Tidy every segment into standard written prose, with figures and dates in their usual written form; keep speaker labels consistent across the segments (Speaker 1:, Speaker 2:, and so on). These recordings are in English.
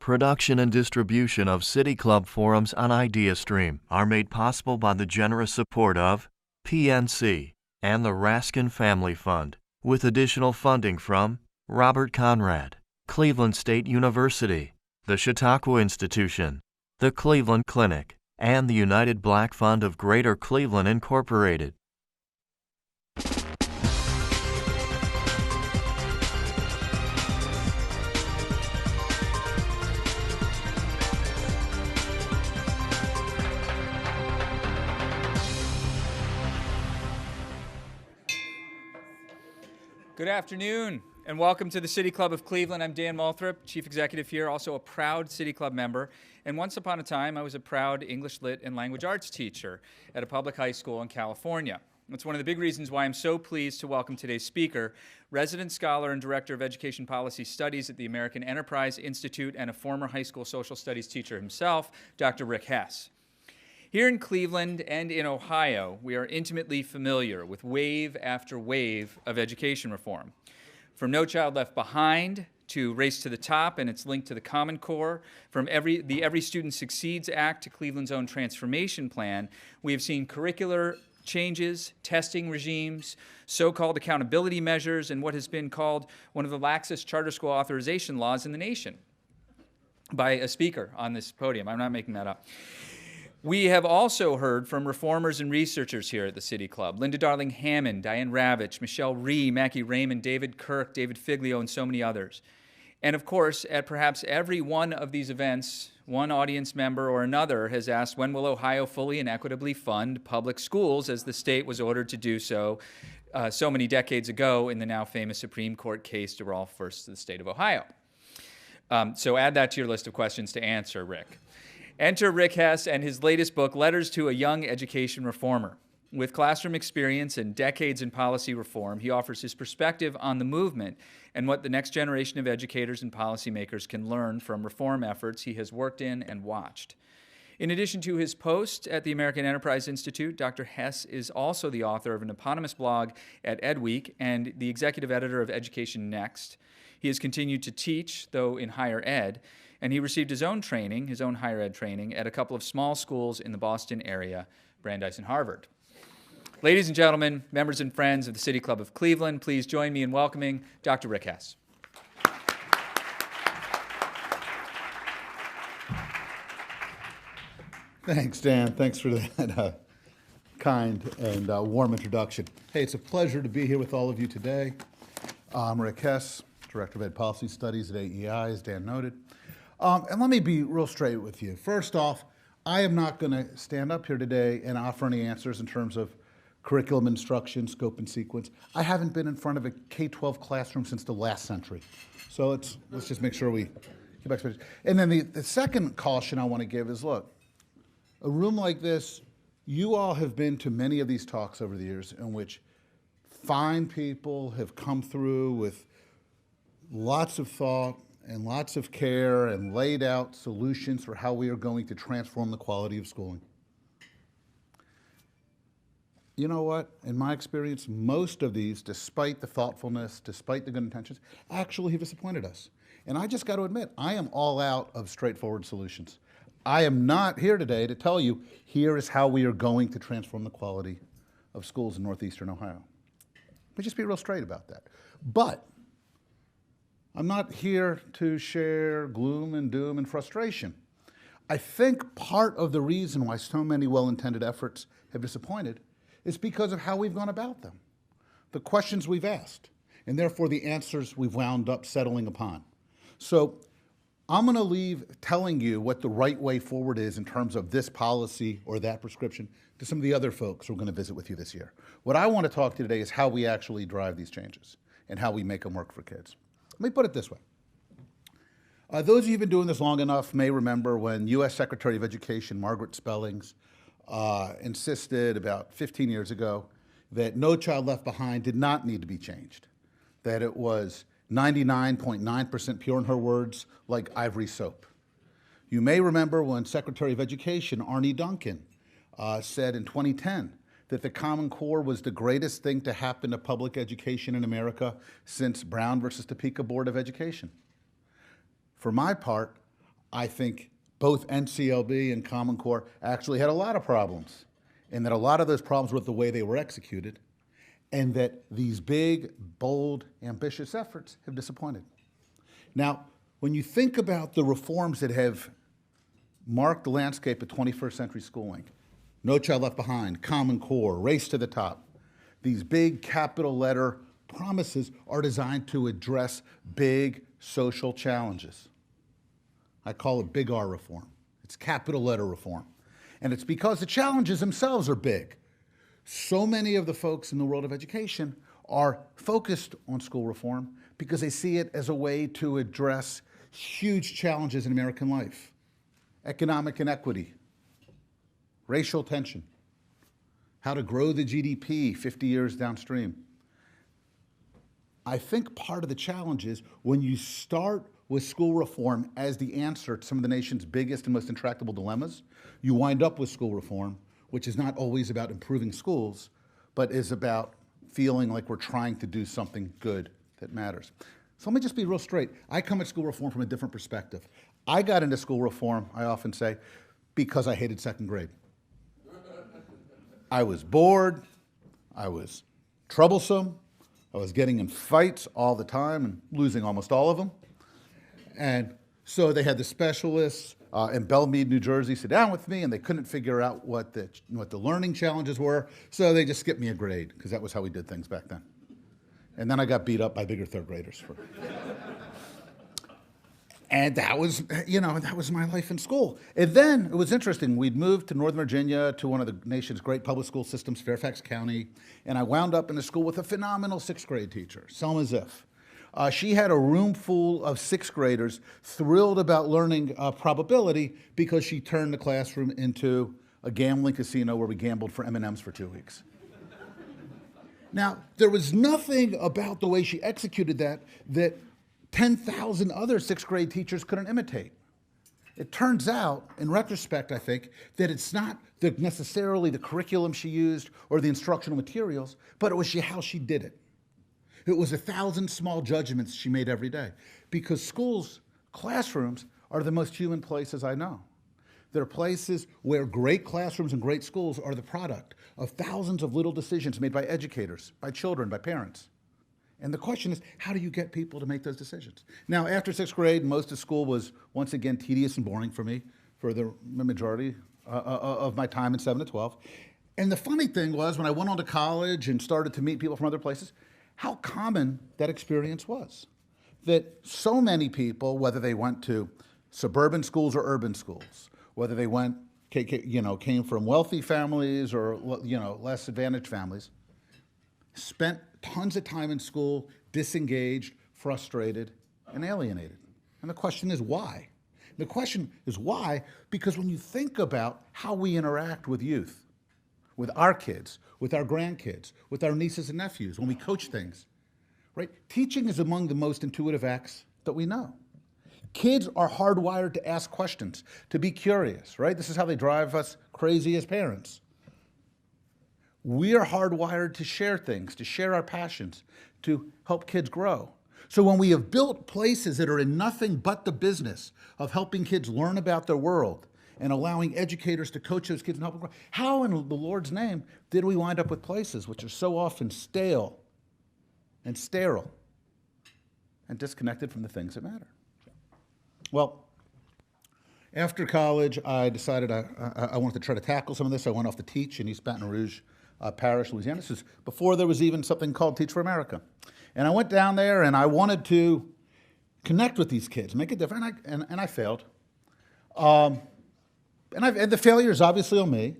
Speaker 1: Production and distribution of City Club forums on IdeaStream are made possible by the generous support of PNC and the Raskin Family Fund, with additional funding from Robert Conrad, Cleveland State University, the Chautauqua Institution, the Cleveland Clinic, and the United Black Fund of Greater Cleveland, Incorporated.
Speaker 2: Good afternoon, and welcome to the City Club of Cleveland. I'm Dan Moulthrop, Chief Executive here, also a proud City Club member. And once upon a time, I was a proud English Lit and Language Arts teacher at a public high school in California. That's one of the big reasons why I'm so pleased to welcome today's speaker, resident scholar and director of education policy studies at the American Enterprise Institute and a former high school social studies teacher himself, Dr. Rick Hess. Here in Cleveland and in Ohio, we are intimately familiar with wave after wave of education reform. From No Child Left Behind to Race to the Top and its link to the Common Core, from the Every Student Succeeds Act to Cleveland's own transformation plan, we have seen curricular changes, testing regimes, so-called accountability measures, and what has been called one of the laxest charter school authorization laws in the nation by a speaker on this podium. I'm not making that up. We have also heard from reformers and researchers here at the City Club: Linda Darling Hammond, Diane Ravitch, Michelle Rhee, Mackie Raymond, David Kirk, David Figlio, and so many others. And of course, at perhaps every one of these events, one audience member or another has asked, when will Ohio fully and equitably fund public schools, as the state was ordered to do so so many decades ago in the now famous Supreme Court case DeRolf versus the state of Ohio? So add that to your list of questions to answer, Rick. Enter Rick Hess and his latest book, Letters to a Young Education Reformer. With classroom experience and decades in policy reform, he offers his perspective on the movement and what the next generation of educators and policymakers can learn from reform efforts he has worked in and watched. In addition to his post at the American Enterprise Institute, Dr. Hess is also the author of an eponymous blog at EdWeek and the executive editor of Education Next. He has continued to teach, though in higher ed, and he received his own training, his own higher ed training, at a couple of small schools in the Boston area, Brandeis and Harvard. Ladies and gentlemen, members and friends of the City Club of Cleveland, please join me in welcoming Dr. Rick Hess.
Speaker 3: Thanks, Dan. Thanks for that kind and warm introduction. Hey, it's a pleasure to be here with all of you today. I'm Rick Hess, Director of Ed Policy Studies at AEI, as Dan noted. And let me be real straight with you. First off, I am not going to stand up here today and offer any answers in terms of curriculum instruction, scope and sequence. I haven't been in front of a K-12 classroom since the last century. So let's just make sure we keep expectations. And then the second caution I want to give is, look, a room like this, you all have been to many of these talks over the years in which fine people have come through with lots of thought and lots of care and laid out solutions for how we are going to transform the quality of schooling. You know what? In my experience, most of these, despite the thoughtfulness, despite the good intentions, actually have disappointed us. And I just got to admit, I am all out of straightforward solutions. I am not here today to tell you, here is how we are going to transform the quality of schools in northeastern Ohio. Let me just be real straight about that. But I'm not here to share gloom and doom and frustration. I think part of the reason why so many well-intended efforts have disappointed is because of how we've gone about them, the questions we've asked, and therefore the answers we've wound up settling upon. So I'm going to leave telling you what the right way forward is in terms of this policy or that prescription to some of the other folks who are going to visit with you this year. What I want to talk to you today is how we actually drive these changes and how we make them work for kids. Let me put it this way. Those of you who've been doing this long enough may remember when U.S. Secretary of Education Margaret Spellings insisted about 15 years ago that No Child Left Behind did not need to be changed, that it was 99.9% pure, in her words, like ivory soap. You may remember when Secretary of Education Arne Duncan said in 2010 that the Common Core was the greatest thing to happen to public education in America since Brown versus Topeka Board of Education. For my part, I think both NCLB and Common Core actually had a lot of problems, and that a lot of those problems were the way they were executed, and that these big, bold, ambitious efforts have disappointed. Now, when you think about the reforms that have marked the landscape of 21st century schooling, No Child Left Behind, Common Core, Race to the Top, these big capital letter promises are designed to address big social challenges. I call it big R reform. It's capital letter reform. And it's because the challenges themselves are big. So many of the folks in the world of education are focused on school reform because they see it as a way to address huge challenges in American life. Economic inequity, racial tension, how to grow the GDP 50 years downstream. I think part of the challenge is when you start with school reform as the answer to some of the nation's biggest and most intractable dilemmas, you wind up with school reform, which is not always about improving schools, but is about feeling like we're trying to do something good that matters. So let me just be real straight. I come at school reform from a different perspective. I got into school reform, I often say, because I hated second grade. I was bored, I was troublesome, I was getting in fights all the time and losing almost all of them. And so they had the specialists in Belmead, New Jersey, sit down with me, and they couldn't figure out what the learning challenges were, so they just skipped me a grade, because that was how we did things back then. And then I got beat up by bigger third graders. And that was, that was my life in school. And then it was interesting. We'd moved to Northern Virginia to one of the nation's great public school systems, Fairfax County, and I wound up in a school with a phenomenal sixth grade teacher, Selma Ziff. She had a room full of sixth graders thrilled about learning probability because she turned the classroom into a gambling casino where we gambled for M&Ms for 2 weeks. Now, there was nothing about the way she executed that 10,000 other sixth grade teachers couldn't imitate. It turns out, in retrospect, I think, that it's not necessarily the curriculum she used or the instructional materials, but it was how she did it. It was 1,000 small judgments she made every day, because schools, classrooms, are the most human places I know. They're places where great classrooms and great schools are the product of thousands of little decisions made by educators, by children, by parents. And the question is, how do you get people to make those decisions? Now, after sixth grade, most of school was, once again, tedious and boring for me for the majority of my time in 7 to 12. And the funny thing was, when I went on to college and started to meet people from other places, how common that experience was. That so many people, whether they went to suburban schools or urban schools, whether they came from wealthy families or less advantaged families, spent tons of time in school, disengaged, frustrated, and alienated. And the question is why? The question is why, because when you think about how we interact with youth, with our kids, with our grandkids, with our nieces and nephews, when we coach things, right? Teaching is among the most intuitive acts that we know. Kids are hardwired to ask questions, to be curious, right? This is how they drive us crazy as parents. We are hardwired to share things, to share our passions, to help kids grow. So when we have built places that are in nothing but the business of helping kids learn about their world and allowing educators to coach those kids and help them grow, how in the Lord's name did we wind up with places which are so often stale and sterile and disconnected from the things that matter? Well, after college, I decided I wanted to try to tackle some of this. I went off to teach in East Baton Rouge Parish, Louisiana. This is before there was even something called Teach for America. And I went down there and I wanted to connect with these kids, make a difference, and I failed. And the failure is obviously on me.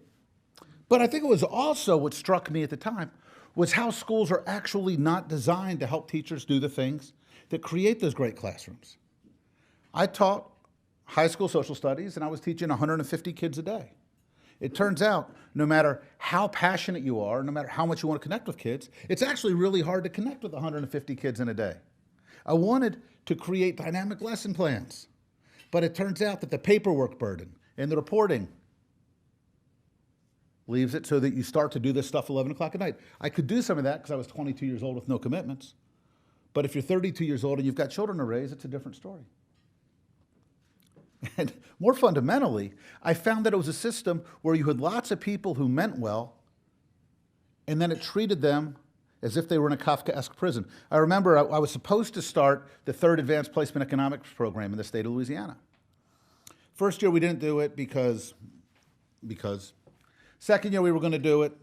Speaker 3: But I think it was also what struck me at the time was how schools are actually not designed to help teachers do the things that create those great classrooms. I taught high school social studies, and I was teaching 150 kids a day. It turns out, no matter how passionate you are, no matter how much you want to connect with kids, it's actually really hard to connect with 150 kids in a day. I wanted to create dynamic lesson plans, but it turns out that the paperwork burden and the reporting leaves it so that you start to do this stuff 11 o'clock at night. I could do some of that because I was 22 years old with no commitments, but if you're 32 years old and you've got children to raise, it's a different story. And more fundamentally, I found that it was a system where you had lots of people who meant well, and then it treated them as if they were in a Kafkaesque prison. I remember I was supposed to start the third advanced placement economics program in the state of Louisiana. First year we didn't do it because. Second year we were going to do it,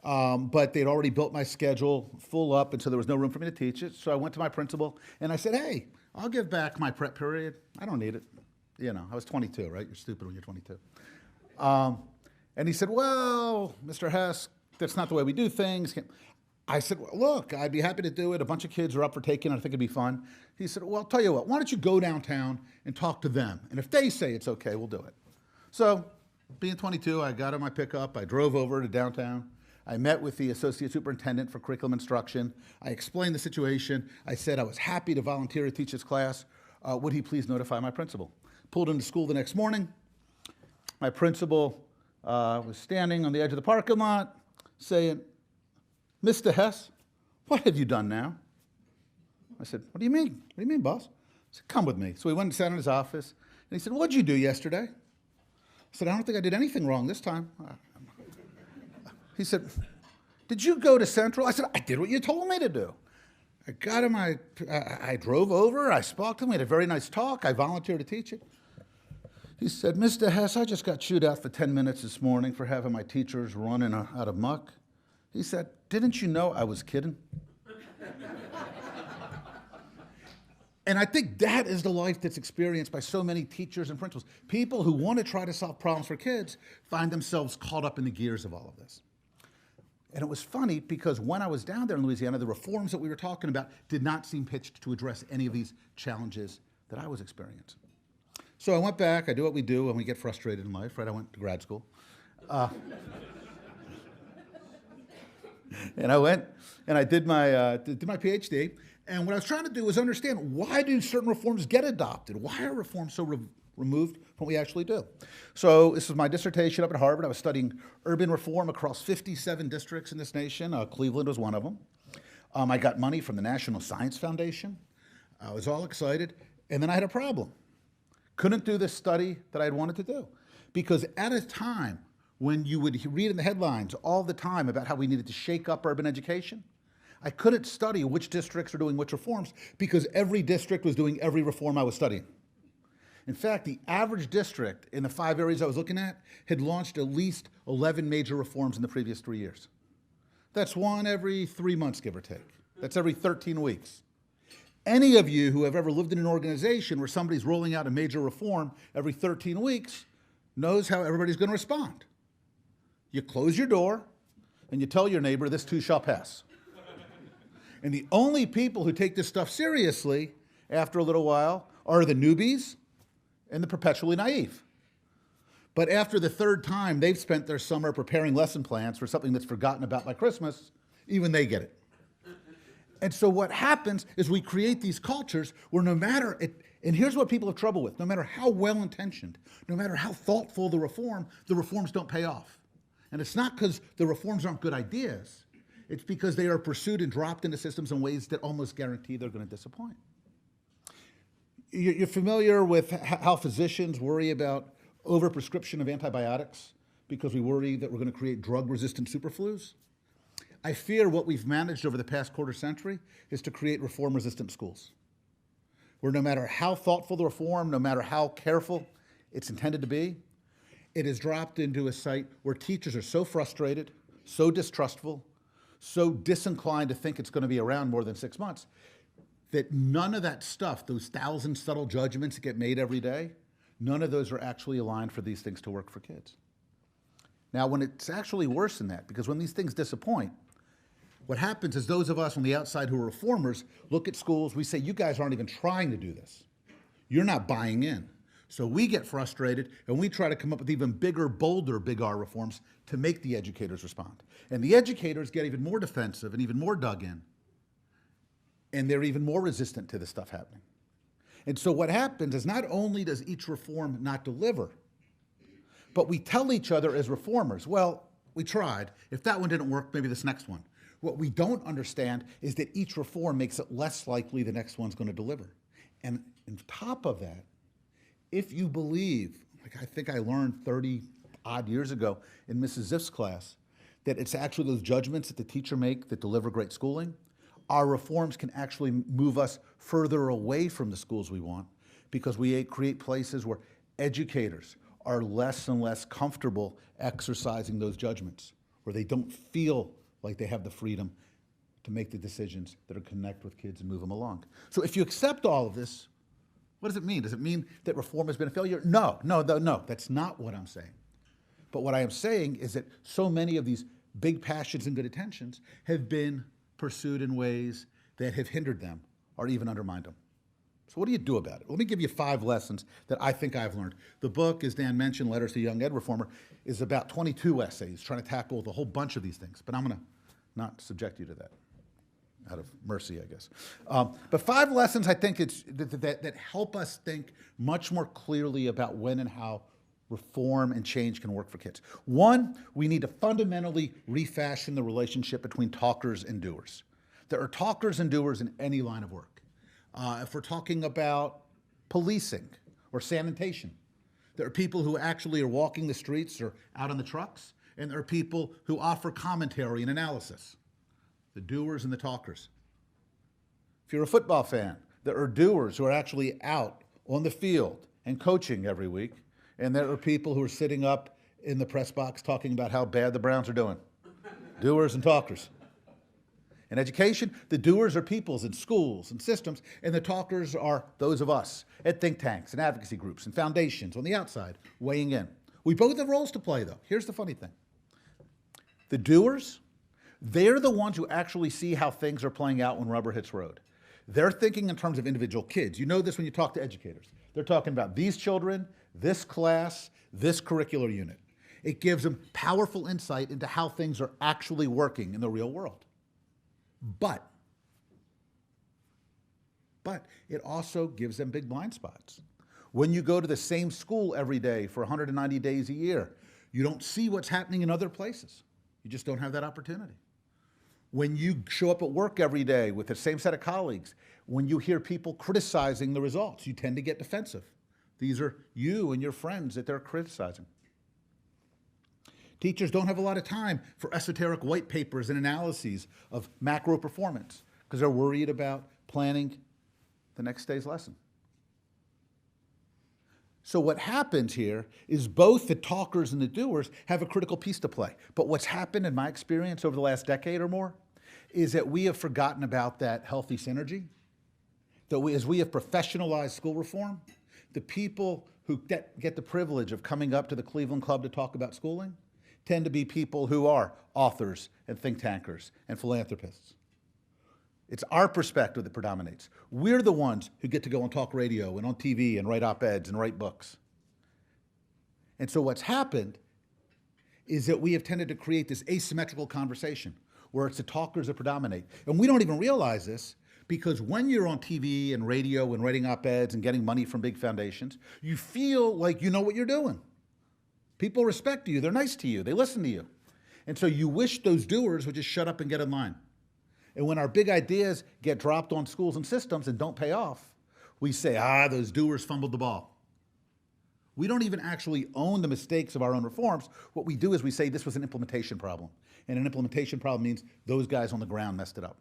Speaker 3: but they'd already built my schedule full up, and so there was no room for me to teach it. So I went to my principal and I said, hey, I'll give back my prep period. I don't need it. You know, I was 22, right? You're stupid when you're 22. And he said, well, Mr. Hess, that's not the way we do things. I said, well, look, I'd be happy to do it. A bunch of kids are up for taking it. I think it'd be fun. He said, well, I'll tell you what, why don't you go downtown and talk to them? And if they say it's okay, we'll do it. So being 22, I got on my pickup. I drove over to downtown. I met with the associate superintendent for curriculum instruction. I explained the situation. I said I was happy to volunteer to teach this class. Would he please notify my principal? Pulled into school the next morning. My principal was standing on the edge of the parking lot saying, Mr. Hess, what have you done now? I said, what do you mean? What do you mean, boss? He said, come with me. So we went and sat in his office, and he said, what'd you do yesterday? I said, I don't think I did anything wrong this time. He said, did you go to Central? I said, I did what you told me to do. I got him, I drove over, I spoke to him, we had a very nice talk, I volunteered to teach it. He said, Mr. Hess, I just got chewed out for 10 minutes this morning for having my teachers running out of muck. He said, didn't you know I was kidding? And I think that is the life that's experienced by so many teachers and principals. People who want to try to solve problems for kids find themselves caught up in the gears of all of this. And it was funny because when I was down there in Louisiana, the reforms that we were talking about did not seem pitched to address any of these challenges that I was experiencing. So I went back, I do what we do when we get frustrated in life, right? I went to grad school. And I went and I did my PhD. And what I was trying to do was understand, why do certain reforms get adopted? Why are reforms so removed from what we actually do? So this was my dissertation up at Harvard. I was studying urban reform across 57 districts in this nation. Cleveland was one of them. I got money from the National Science Foundation. I was all excited. And then I had a problem. Couldn't do this study that I had wanted to do. Because at a time when you would read in the headlines all the time about how we needed to shake up urban education, I couldn't study which districts are doing which reforms because every district was doing every reform I was studying. In fact, the average district in the 5 areas I was looking at had launched at least 11 major reforms in the previous 3 years. That's one every 3 months, give or take. That's every 13 weeks. Any of you who have ever lived in an organization where somebody's rolling out a major reform every 13 weeks knows how everybody's going to respond. You close your door and you tell your neighbor, this too shall pass. And the only people who take this stuff seriously after a little while are the newbies and the perpetually naive. But after the third time they've spent their summer preparing lesson plans for something that's forgotten about by Christmas, even they get it. And so what happens is we create these cultures where no matter, and here's what people have trouble with, no matter how well-intentioned, no matter how thoughtful the reforms don't pay off. And it's not because the reforms aren't good ideas. It's because they are pursued and dropped into systems in ways that almost guarantee they're going to disappoint. You're familiar with how physicians worry about overprescription of antibiotics because we worry that we're going to create drug-resistant superflus? I fear what we've managed over the past quarter century is to create reform-resistant schools, where no matter how thoughtful the reform, no matter how careful it's intended to be, it is dropped into a site where teachers are so frustrated, so distrustful, so disinclined to think it's going to be around more than 6 months, that none of that stuff, those 1,000 subtle judgments that get made every day, none of those are actually aligned for these things to work for kids. Now, when it's actually worse than that, because when these things disappoint, what happens is those of us on the outside who are reformers look at schools, we say, you guys aren't even trying to do this. You're not buying in. So we get frustrated and we try to come up with even bigger, bolder Big R reforms to make the educators respond. And the educators get even more defensive and even more dug in. And they're even more resistant to this stuff happening. And so what happens is not only does each reform not deliver, but we tell each other as reformers, well, we tried. If that one didn't work, maybe this next one. What we don't understand is that each reform makes it less likely the next one's going to deliver. And on top of that, if you believe, like I think I learned 30 odd years ago in Mrs. Ziff's class, that it's actually those judgments that the teacher make that deliver great schooling, our reforms can actually move us further away from the schools we want, because we create places where educators are less and less comfortable exercising those judgments, where they don't feel like they have the freedom to make the decisions that are connect with kids and move them along. So if you accept all of this, what does it mean? Does it mean that reform has been a failure? No, that's not what I'm saying. But what I am saying is that so many of these big passions and good intentions have been pursued in ways that have hindered them or even undermined them. So what do you do about it? Let me give you 5 lessons that I think I've learned. The book, as Dan mentioned, Letters to a Young Ed Reformer, is about 22 essays trying to tackle a whole bunch of these things. But I'm going to not subject you to that, out of mercy, I guess. But 5 lessons I think that help us think much more clearly about when and how reform and change can work for kids. 1, we need to fundamentally refashion the relationship between talkers and doers. There are talkers and doers in any line of work. If we're talking about policing or sanitation, there are people who actually are walking the streets or out on the trucks, and there are people who offer commentary and analysis, the doers and the talkers. If you're a football fan, there are doers who are actually out on the field and coaching every week, and there are people who are sitting up in the press box talking about how bad the Browns are doing. Doers and talkers. In education, the doers are peoples in schools and systems, and the talkers are those of us at think tanks and advocacy groups and foundations on the outside weighing in. We both have roles to play, though. Here's the funny thing. The doers, they're the ones who actually see how things are playing out when rubber hits road. They're thinking in terms of individual kids. You know this when you talk to educators. They're talking about these children, this class, this curricular unit. It gives them powerful insight into how things are actually working in the real world. But it also gives them big blind spots. When you go to the same school every day for 190 days a year, you don't see what's happening in other places. You just don't have that opportunity. When you show up at work every day with the same set of colleagues, when you hear people criticizing the results, you tend to get defensive. These are you and your friends that they're criticizing. Teachers don't have a lot of time for esoteric white papers and analyses of macro performance because they're worried about planning the next day's lesson. So what happens here is both the talkers and the doers have a critical piece to play. But what's happened in my experience over the last decade or more is that we have forgotten about that healthy synergy. As we have professionalized school reform, the people who get the privilege of coming up to the Cleveland Club to talk about schooling tend to be people who are authors and think tankers and philanthropists. It's our perspective that predominates. We're the ones who get to go on talk radio and on TV and write op-eds and write books. And so what's happened is that we have tended to create this asymmetrical conversation where it's the talkers that predominate. And we don't even realize this because when you're on TV and radio and writing op-eds and getting money from big foundations, you feel like you know what you're doing. People respect you, they're nice to you, they listen to you. And so you wish those doers would just shut up and get in line. And when our big ideas get dropped on schools and systems and don't pay off, we say, those doers fumbled the ball. We don't even actually own the mistakes of our own reforms. What we do is we say this was an implementation problem. And an implementation problem means those guys on the ground messed it up.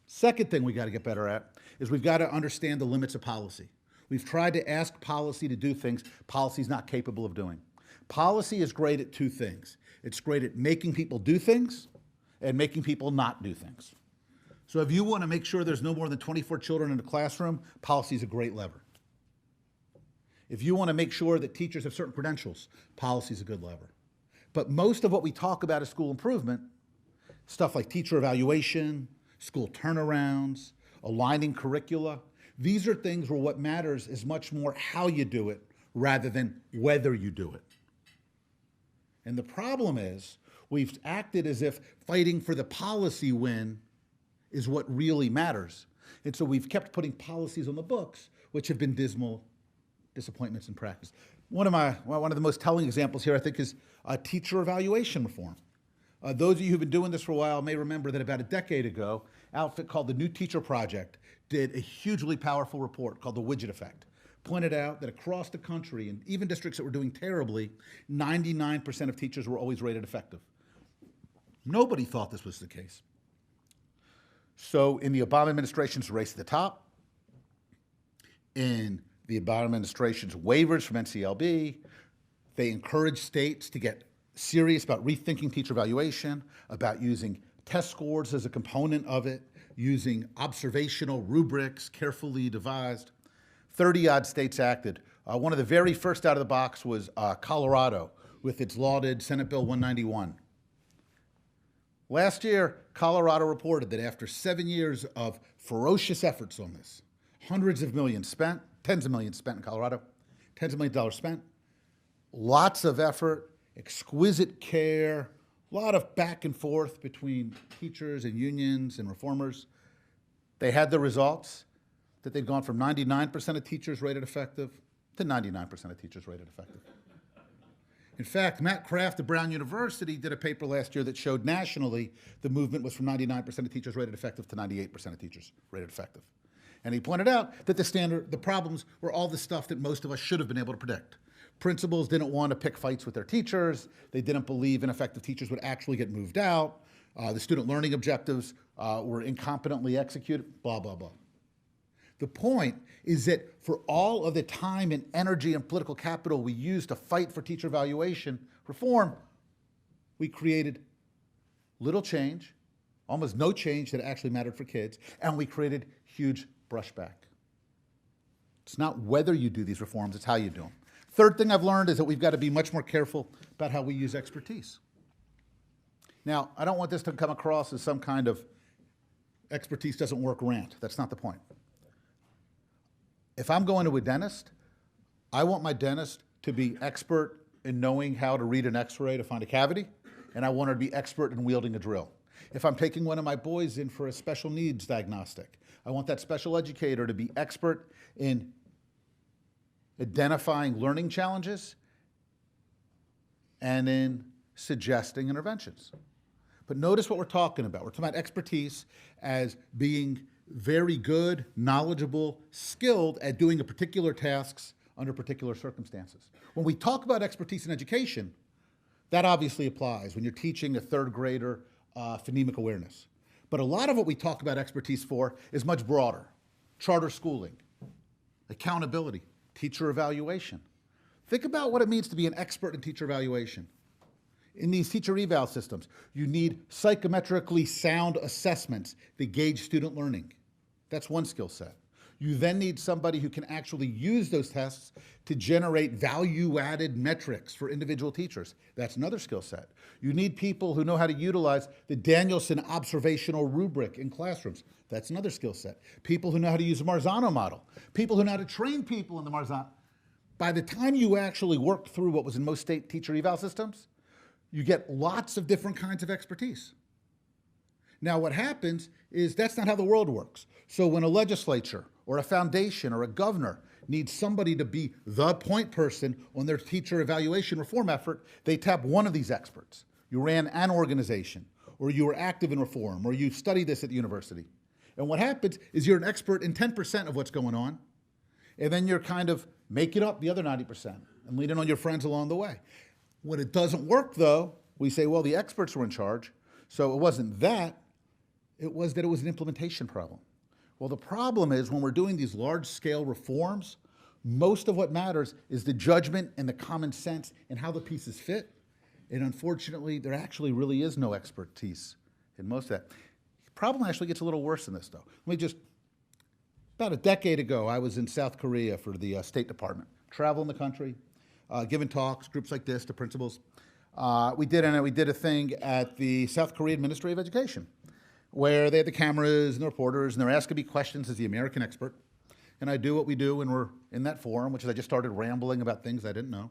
Speaker 3: Second thing we got to get better at is we've got to understand the limits of policy. We've tried to ask policy to do things policy's not capable of doing. Policy is great at 2 things. It's great at making people do things and making people not do things. So if you want to make sure there's no more than 24 children in a classroom, policy is a great lever. If you want to make sure that teachers have certain credentials, policy is a good lever. But most of what we talk about is school improvement, stuff like teacher evaluation, school turnarounds, aligning curricula. These are things where what matters is much more how you do it rather than whether you do it. And the problem is we've acted as if fighting for the policy win is what really matters. And so we've kept putting policies on the books, which have been dismal disappointments in practice. One of the most telling examples here, I think, is teacher evaluation reform. Those of you who've been doing this for a while may remember that about a decade ago, an outfit called the New Teacher Project did a hugely powerful report called The Widget Effect, pointed out that across the country, and even districts that were doing terribly, 99% of teachers were always rated effective. Nobody thought this was the case. So in the Obama administration's race to the top, in the Obama administration's waivers from NCLB, they encouraged states to get serious about rethinking teacher evaluation, about using test scores as a component of it, using observational rubrics carefully devised. 30-odd states acted. One of the very first out of the box was Colorado with its lauded Senate Bill 191. Last year, Colorado reported that after 7 years of ferocious efforts on this, hundreds of millions spent, tens of millions spent in Colorado, tens of millions of dollars spent, lots of effort, exquisite care, a lot of back and forth between teachers and unions and reformers. They had the results that they'd gone from 99% of teachers rated effective to 99% of teachers rated effective. In fact, Matt Kraft of Brown University did a paper last year that showed nationally the movement was from 99% of teachers rated effective to 98% of teachers rated effective. And he pointed out that the problems were all the stuff that most of us should have been able to predict. Principals didn't want to pick fights with their teachers. They didn't believe ineffective teachers would actually get moved out. The student learning objectives were incompetently executed, blah, blah, blah. The point is that for all of the time and energy and political capital we used to fight for teacher evaluation reform, we created little change, almost no change that actually mattered for kids, and we created huge brushback. It's not whether you do these reforms, it's how you do them. Third thing I've learned is that we've got to be much more careful about how we use expertise. Now, I don't want this to come across as some kind of expertise doesn't work rant. That's not the point. If I'm going to a dentist, I want my dentist to be expert in knowing how to read an x-ray to find a cavity, and I want her to be expert in wielding a drill. If I'm taking one of my boys in for a special needs diagnostic, I want that special educator to be expert in identifying learning challenges and in suggesting interventions. But notice what we're talking about. We're talking about expertise as being very good, knowledgeable, skilled at doing a particular tasks under particular circumstances. When we talk about expertise in education, that obviously applies when you're teaching a third grader phonemic awareness. But a lot of what we talk about expertise for is much broader. Charter schooling, accountability, teacher evaluation. Think about what it means to be an expert in teacher evaluation. In these teacher eval systems, you need psychometrically sound assessments that gauge student learning. That's one skill set. You then need somebody who can actually use those tests to generate value-added metrics for individual teachers. That's another skill set. You need people who know how to utilize the Danielson observational rubric in classrooms. That's another skill set. People who know how to use the Marzano model. People who know how to train people in the Marzano. By the time you actually work through what was in most state teacher eval systems, you get lots of different kinds of expertise. Now what happens is that's not how the world works. So when a legislature or a foundation or a governor needs somebody to be the point person on their teacher evaluation reform effort, they tap one of these experts. You ran an organization, or you were active in reform, or you studied this at the university. And what happens is you're an expert in 10% of what's going on, and then you're kind of making up the other 90% and leaning on your friends along the way. When it doesn't work, though, we say, well, the experts were in charge, so it wasn't that, it was that it was an implementation problem. Well, the problem is when we're doing these large-scale reforms, most of what matters is the judgment and the common sense and how the pieces fit. And unfortunately, there actually really is no expertise in most of that. The problem actually gets a little worse than this, though. About a decade ago, I was in South Korea for the State Department, traveling the country, giving talks, groups like this to principals. We did a thing at the South Korea Ministry of Education, where they had the cameras and the reporters, and they're asking me questions as the American expert. And I do what we do when we're in that forum, which is I just started rambling about things I didn't know.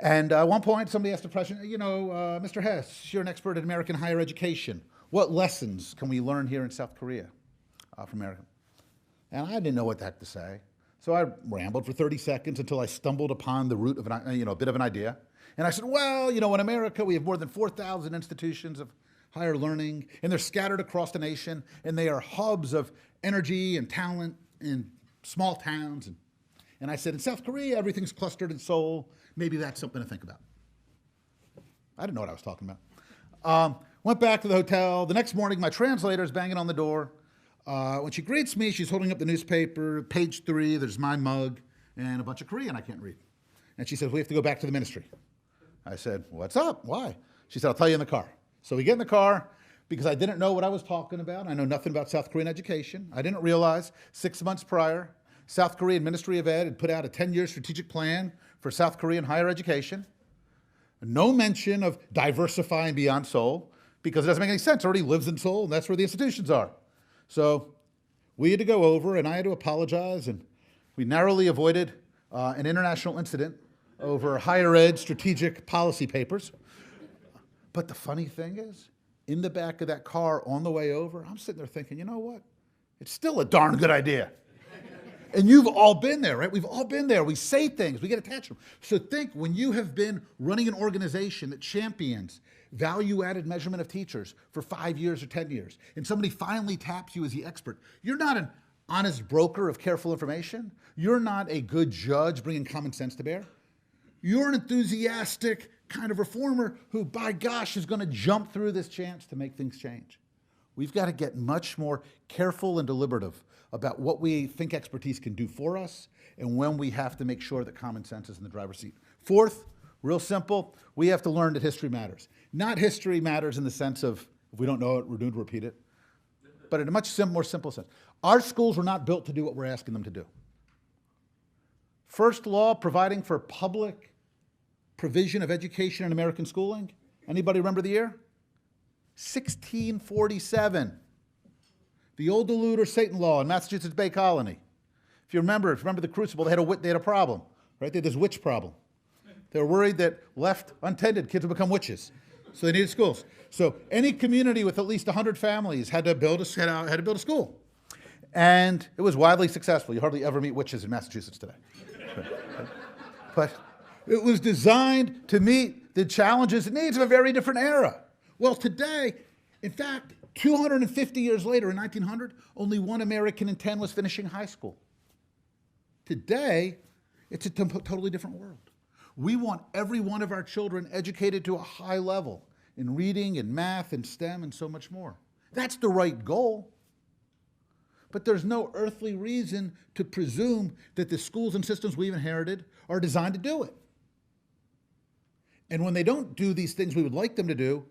Speaker 3: And at one point, somebody asked the president, Mr. Hess, you're an expert in American higher education. What lessons can we learn here in South Korea from America? And I didn't know what the heck to say. So I rambled for 30 seconds until I stumbled upon the root of a bit of an idea. And I said, well, in America, we have more than 4,000 institutions of higher learning, and they're scattered across the nation, and they are hubs of energy and talent and small towns. And I said, in South Korea, everything's clustered in Seoul. Maybe that's something to think about. I didn't know what I was talking about. Went back to the hotel. The next morning, my translator's banging on the door. When she greets me, she's holding up the newspaper, page 3, there's my mug, and a bunch of Korean I can't read. And she says, we have to go back to the ministry. I said, what's up? Why? She said, I'll tell you in the car. So we get in the car because I didn't know what I was talking about. I know nothing about South Korean education. I didn't realize 6 months prior, South Korean Ministry of Ed had put out a 10-year strategic plan for South Korean higher education. No mention of diversifying beyond Seoul because it doesn't make any sense. It already lives in Seoul, and that's where the institutions are. So we had to go over, and I had to apologize, and we narrowly avoided an international incident over higher ed strategic policy papers. But the funny thing is, in the back of that car on the way over, I'm sitting there thinking, you know what? It's still a darn good idea. And you've all been there, right? We've all been there. We say things, we get attached to them. So think, when you have been running an organization that champions value-added measurement of teachers for 5 years or 10 years, and somebody finally taps you as the expert, you're not an honest broker of careful information. You're not a good judge bringing common sense to bear. You're an enthusiastic kind of reformer who, by gosh, is going to jump through this chance to make things change. We've got to get much more careful and deliberative about what we think expertise can do for us and when we have to make sure that common sense is in the driver's seat. Fourth, real simple, we have to learn that history matters. Not history matters in the sense of, if we don't know it, we're doomed to repeat it, but in a much more simple sense. Our schools were not built to do what we're asking them to do. First law providing for public provision of education in American schooling. Anybody remember the year? 1647. The old Duluth or Satan law in Massachusetts Bay Colony. If you remember the Crucible, they had a problem, right? They had this witch problem. They were worried that left untended, kids would become witches. So they needed schools. So any community with at least 100 families had to build a school. And it was widely successful. You hardly ever meet witches in Massachusetts today. But it was designed to meet the challenges and needs of a very different era. Well, today, in fact, 250 years later, in 1900, only 1 American in 10 was finishing high school. Today, it's a totally different world. We want every one of our children educated to a high level in reading and math and STEM and so much more. That's the right goal. But there's no earthly reason to presume that the schools and systems we've inherited are designed to do it. And when they don't do these things we would like them to do,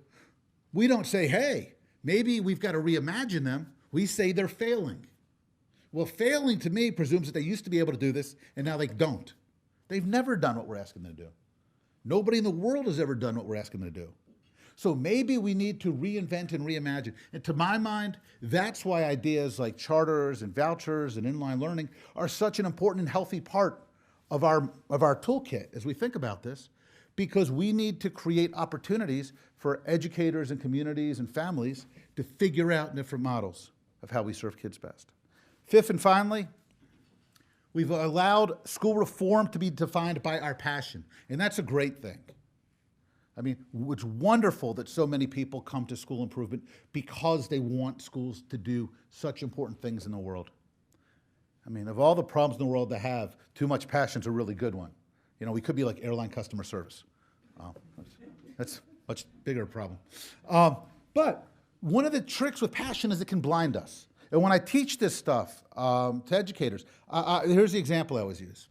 Speaker 3: we don't say, hey, maybe we've got to reimagine them. We say they're failing. Well, failing to me presumes that they used to be able to do this and now they don't. They've never done what we're asking them to do. Nobody in the world has ever done what we're asking them to do. So maybe we need to reinvent and reimagine. And to my mind, that's why ideas like charters and vouchers and inline learning are such an important and healthy part of our toolkit as we think about this, because we need to create opportunities for educators and communities and families to figure out different models of how we serve kids best. Fifth and finally, we've allowed school reform to be defined by our passion, and that's a great thing. I mean, it's wonderful that so many people come to school improvement because they want schools to do such important things in the world. I mean, of all the problems in the world to have, too much passion's a really good one. You know, we could be like airline customer service. That's a much bigger problem. But one of the tricks with passion is it can blind us. And when I teach this stuff to educators, here's the example I always use.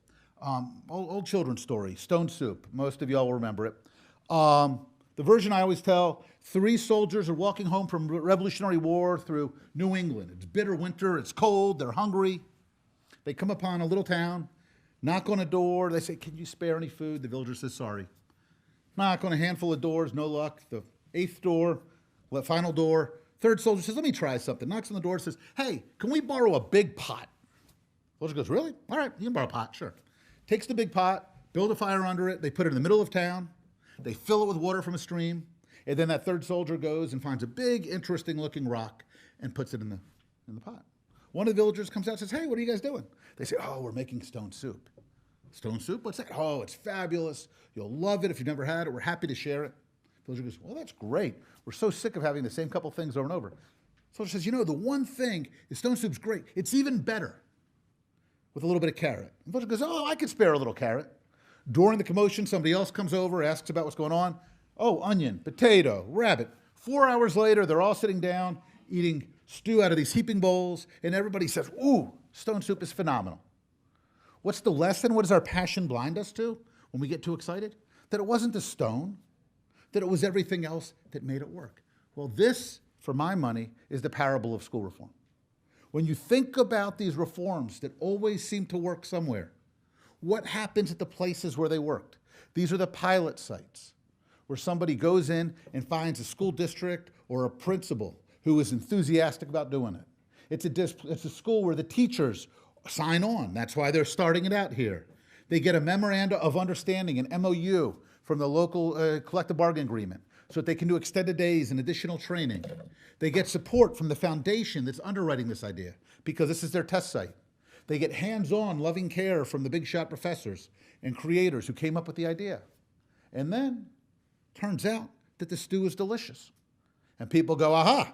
Speaker 3: Old children's story, Stone Soup. Most of y'all will remember it. The version I always tell, 3 soldiers are walking home from Revolutionary War through New England. It's bitter winter, it's cold, they're hungry. They come upon a little town, knock on a door, they say, can you spare any food? The villager says, sorry. Knock on a handful of doors, no luck. The 8th door, final door, 3rd soldier says, let me try something. Knocks on the door, says, hey, can we borrow a big pot? Soldier goes, really? All right, you can borrow a pot, sure. Takes the big pot, build a fire under it, they put it in the middle of town, they fill it with water from a stream, and then that 3rd soldier goes and finds a big, interesting-looking rock and puts it in the pot. One of the villagers comes out and says, hey, what are you guys doing? They say, oh, we're making stone soup. Stone soup? What's that? Oh, it's fabulous. You'll love it if you've never had it. We're happy to share it. The villager goes, well, that's great. We're so sick of having the same couple things over and over. The soldier says, you know, the one thing is stone soup's great. It's even better with a little bit of carrot. And Butcher goes, oh, I could spare a little carrot. During the commotion, somebody else comes over, asks about what's going on. Oh, onion, potato, rabbit. 4 hours later, they're all sitting down, eating stew out of these heaping bowls, and everybody says, ooh, stone soup is phenomenal. What's the lesson? What does our passion blind us to when we get too excited? That it wasn't the stone, that it was everything else that made it work. Well, this, for my money, is the parable of school reform. When you think about these reforms that always seem to work somewhere, what happens at the places where they worked? These are the pilot sites where somebody goes in and finds a school district or a principal who is enthusiastic about doing it. It's a school where the teachers sign on. That's why they're starting it out here. They get a memoranda of understanding, an MOU, from the local collective bargaining agreement so that they can do extended days and additional training. They get support from the foundation that's underwriting this idea because this is their test site. They get hands-on loving care from the big shot professors and creators who came up with the idea. And then, turns out that the stew is delicious. And people go, aha,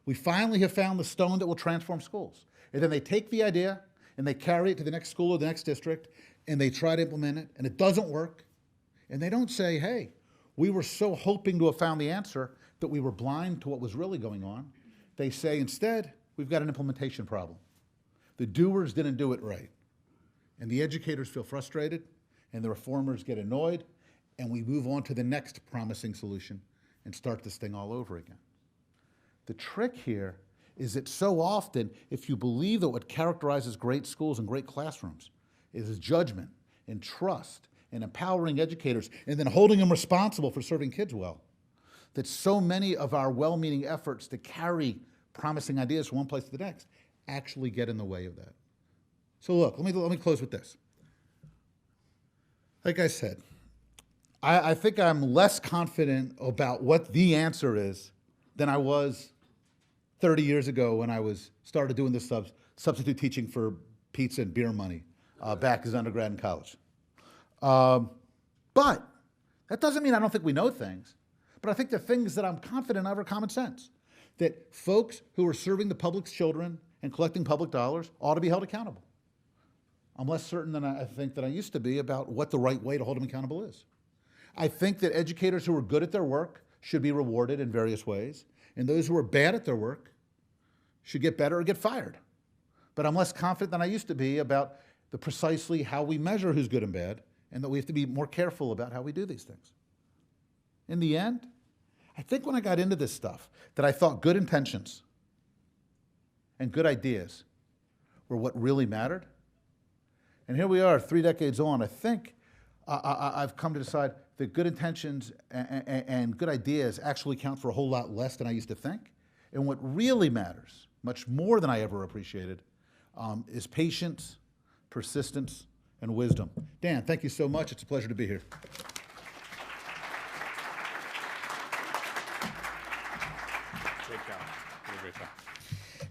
Speaker 3: we finally have found the stone that will transform schools. And then they take the idea and they carry it to the next school or the next district and they try to implement it and it doesn't work. And they don't say, hey, we were so hoping to have found the answer that we were blind to what was really going on. They say, instead, we've got an implementation problem. The doers didn't do it right. And the educators feel frustrated, and the reformers get annoyed, and we move on to the next promising solution and start this thing all over again. The trick here is that so often, if you believe that what characterizes great schools and great classrooms is judgment and trust and empowering educators and then holding them responsible for serving kids well, that so many of our well-meaning efforts to carry promising ideas from one place to the next actually get in the way of that. So look, let me close with this. Like I said, I think I'm less confident about what the answer is than I was 30 years ago when I started doing this substitute teaching for pizza and beer money back as undergrad and college. But that doesn't mean I don't think we know things. But I think the things that I'm confident of are common sense. That folks who are serving the public's children and collecting public dollars ought to be held accountable. I'm less certain than I think that I used to be about what the right way to hold them accountable is. I think that educators who are good at their work should be rewarded in various ways, and those who are bad at their work should get better or get fired. But I'm less confident than I used to be about precisely how we measure who's good and bad, and that we have to be more careful about how we do these things. In the end, I think when I got into this stuff, that I thought good intentions and good ideas were what really mattered. And here we are, 3 decades on. I think I've come to decide that good intentions and good ideas actually count for a whole lot less than I used to think. And what really matters, much more than I ever appreciated, is patience, persistence, and wisdom. Dan, thank you so much. It's a pleasure to be here.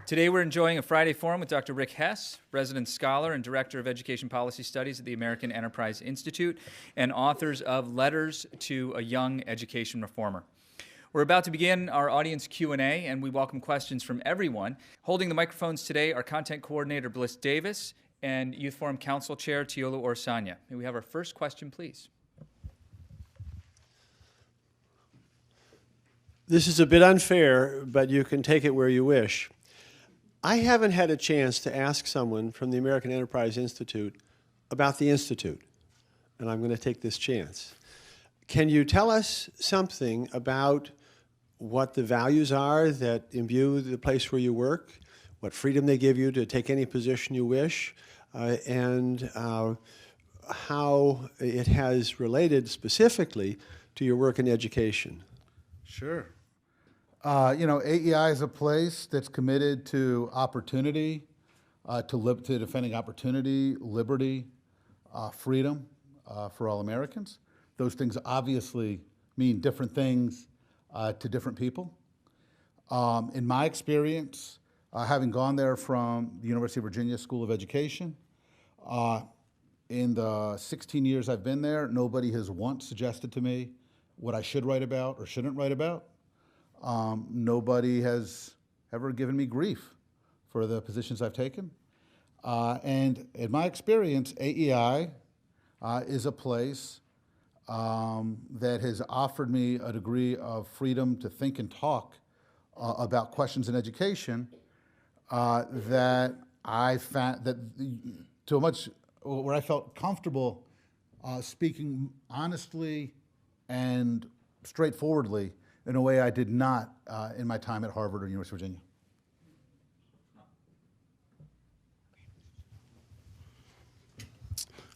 Speaker 2: Today we're enjoying a Friday Forum with Dr. Rick Hess, resident scholar and director of education policy studies at the American Enterprise Institute and authors of Letters to a Young Education Reformer. We're about to begin our audience Q&A, and we welcome questions from everyone. Holding the microphones today are content coordinator Bliss Davis and Youth Forum Council Chair Tiolu Orsanya. May we have our first question, please?
Speaker 4: This is a bit unfair, but you can take it where you wish. I haven't had a chance to ask someone from the American Enterprise Institute about the Institute, and I'm going to take this chance. Can you tell us something about what the values are that imbue the place where you work, what freedom they give you to take any position you wish, and how it has related specifically to your work in education?
Speaker 3: Sure. AEI is a place that's committed to opportunity, to defending opportunity, liberty, freedom for all Americans. Those things obviously mean different things to different people. In my experience, having gone there from the University of Virginia School of Education, in the 16 years I've been there, nobody has once suggested to me what I should write about or shouldn't write about. Nobody has ever given me grief for the positions I've taken. And in my experience, AEI is a place that has offered me a degree of freedom to think and talk about questions in education that I found that to a much where I felt comfortable speaking honestly and straightforwardly in a way I did not in my time at Harvard or University of Virginia.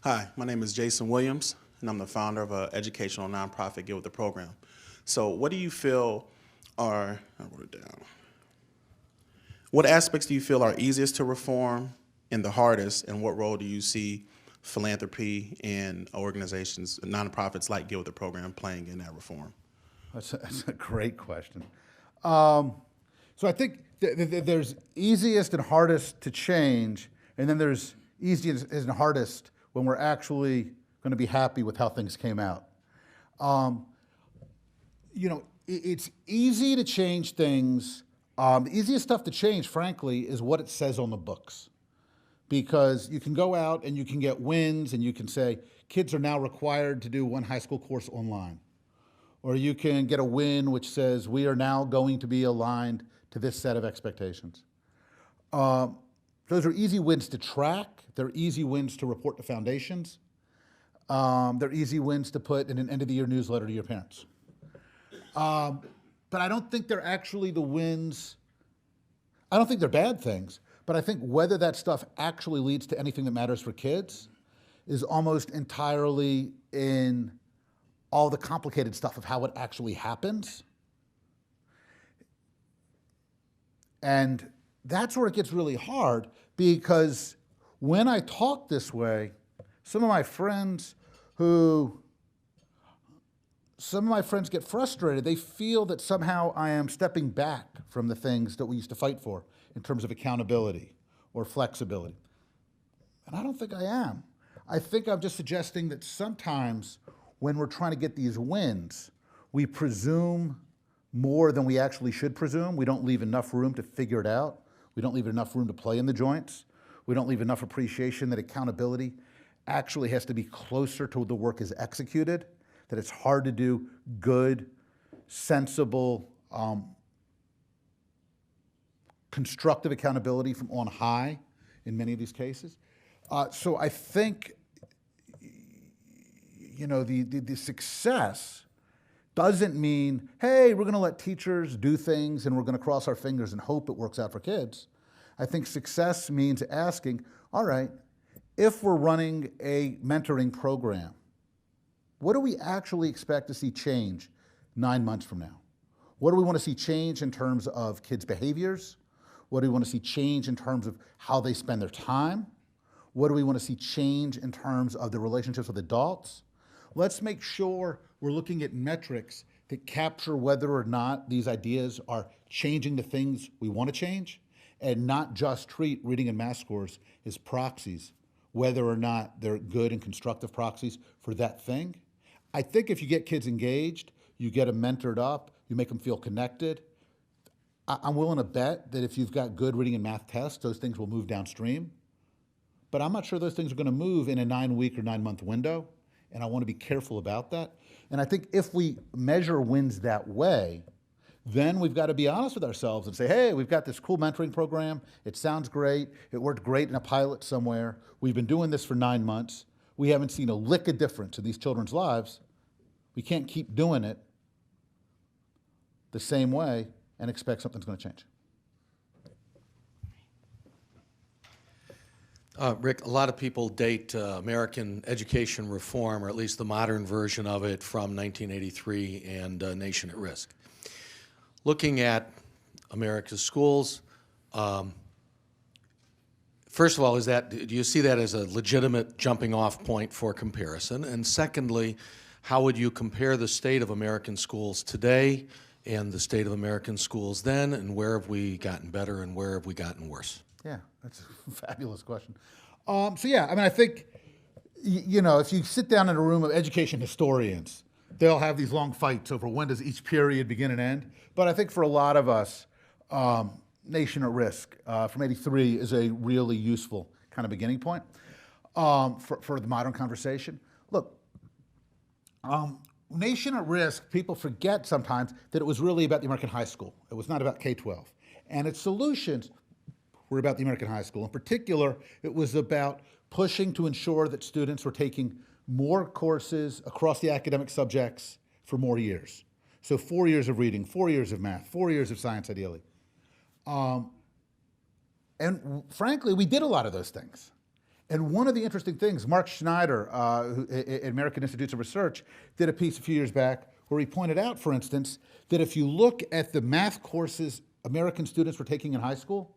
Speaker 5: Hi, my name is Jason Williams, and I'm the founder of an educational nonprofit, Get With The Program. So what do you feel are, I wrote it down. What aspects do you feel are easiest to reform and the hardest, and what role do you see philanthropy and organizations, nonprofits like Get With The Program playing in that reform?
Speaker 3: That's a great question. So I think there's easiest and hardest to change, and then there's easiest and hardest when we're actually going to be happy with how things came out. You know, it's easy to change things. The easiest stuff to change, frankly, is what it says on the books. Because you can go out and you can get wins and you can say, kids are now required to do one high school course online. Or you can get a win which says, we are now going to be aligned to this set of expectations. Those are easy wins to track. They're easy wins to report to foundations. They're easy wins to put in an end-of-the-year newsletter to your parents. But I don't think they're actually the wins. I don't think they're bad things, but I think whether that stuff actually leads to anything that matters for kids is almost entirely in all the complicated stuff of how it actually happens. And that's where it gets really hard, because when I talk this way, some of my friends get frustrated. They feel that somehow I am stepping back from the things that we used to fight for in terms of accountability or flexibility. And I don't think I am. I think I'm just suggesting that sometimes when we're trying to get these wins, we presume more than we actually should presume. We don't leave enough room to figure it out. We don't leave enough room to play in the joints. We don't leave enough appreciation that accountability actually has to be closer to the work is executed, that it's hard to do good, sensible, constructive accountability from on high in many of these cases. So I think, you know, the success doesn't mean, hey, we're going to let teachers do things and we're going to cross our fingers and hope it works out for kids. I think success means asking, all right, if we're running a mentoring program, what do we actually expect to see change 9 months from now? What do we want to see change in terms of kids' behaviors? What do we want to see change in terms of how they spend their time? What do we want to see change in terms of their relationships with adults? Let's make sure we're looking at metrics that capture whether or not these ideas are changing the things we want to change, and not just treat reading and math scores as proxies, whether or not they're good and constructive proxies for that thing. I think if you get kids engaged, you get them mentored up, you make them feel connected, I'm willing to bet that if you've got good reading and math tests, those things will move downstream. But I'm not sure those things are going to move in a 9-week or 9-month window, and I want to be careful about that. And I think if we measure wins that way, then we've got to be honest with ourselves and say, hey, we've got this cool mentoring program. It sounds great. It worked great in a pilot somewhere. We've been doing this for 9 months. We haven't seen a lick of difference in these children's lives. We can't keep doing it the same way and expect something's going to change.
Speaker 6: Rick, a lot of people date American education reform, or at least the modern version of it, from 1983 and Nation at Risk. Looking at America's schools, first of all, do you see that as a legitimate jumping-off point for comparison? And secondly, how would you compare the state of American schools today and the state of American schools then, and where have we gotten better and where have we gotten worse?
Speaker 3: Yeah, that's a fabulous question. So yeah, I mean, I think, you know, if you sit down in a room of education historians, they'll have these long fights over when does each period begin and end. But I think for a lot of us, Nation at Risk from '83 is a really useful kind of beginning point for the modern conversation. Look, Nation at Risk, people forget sometimes that it was really about the American high school. It was not about K-12. And its solutions were about the American high school. In particular, it was about pushing to ensure that students were taking more courses across the academic subjects for more years. So 4 years of reading, 4 years of math, 4 years of science, ideally. And frankly, we did a lot of those things. And one of the interesting things, Mark Schneider at American Institutes of Research did a piece a few years back where he pointed out, for instance, that if you look at the math courses American students were taking in high school,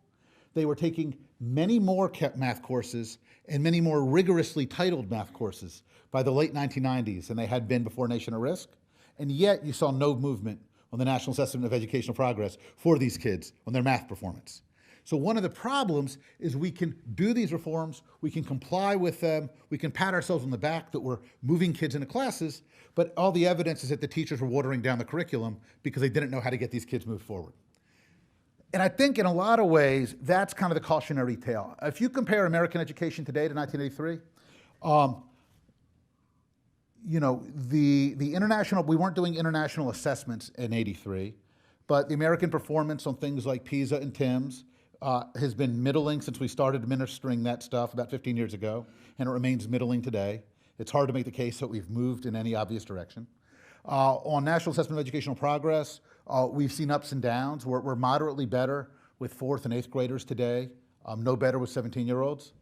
Speaker 3: they were taking many more math courses and many more rigorously titled math courses by the late 1990s than they had been before Nation at Risk. And yet you saw no movement on the National Assessment of Educational Progress for these kids on their math performance. So one of the problems is we can do these reforms, we can comply with them, we can pat ourselves on the back that we're moving kids into classes, but all the evidence is that the teachers were watering down the curriculum because they didn't know how to get these kids moved forward. And I think in a lot of ways, that's kind of the cautionary tale. If you compare American education today to 1983, you know, the international, we weren't doing international assessments in '83, but the American performance on things like PISA and TIMSS has been middling since we started administering that stuff about 15 years ago, and it remains middling today. It's hard to make the case that we've moved in any obvious direction. On National Assessment of Educational Progress, we've seen ups and downs. We're moderately better with 4th and 8th graders today, no better with 17-year-olds.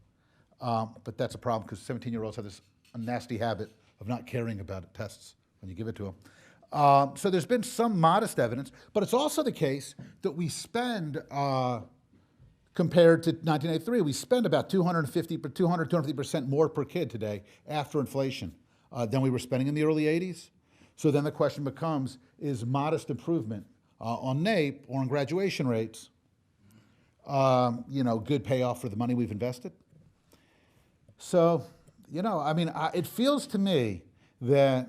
Speaker 3: But that's a problem because 17-year-olds have this nasty habit of not caring about tests when you give it to them. So there's been some modest evidence, but it's also the case that we spend, compared to 1983, we spend about 250% more per kid today after inflation than we were spending in the early 80s. So then the question becomes, is modest improvement on NAEP or on graduation rates, you know, good payoff for the money we've invested? So, you know, I mean, it feels to me that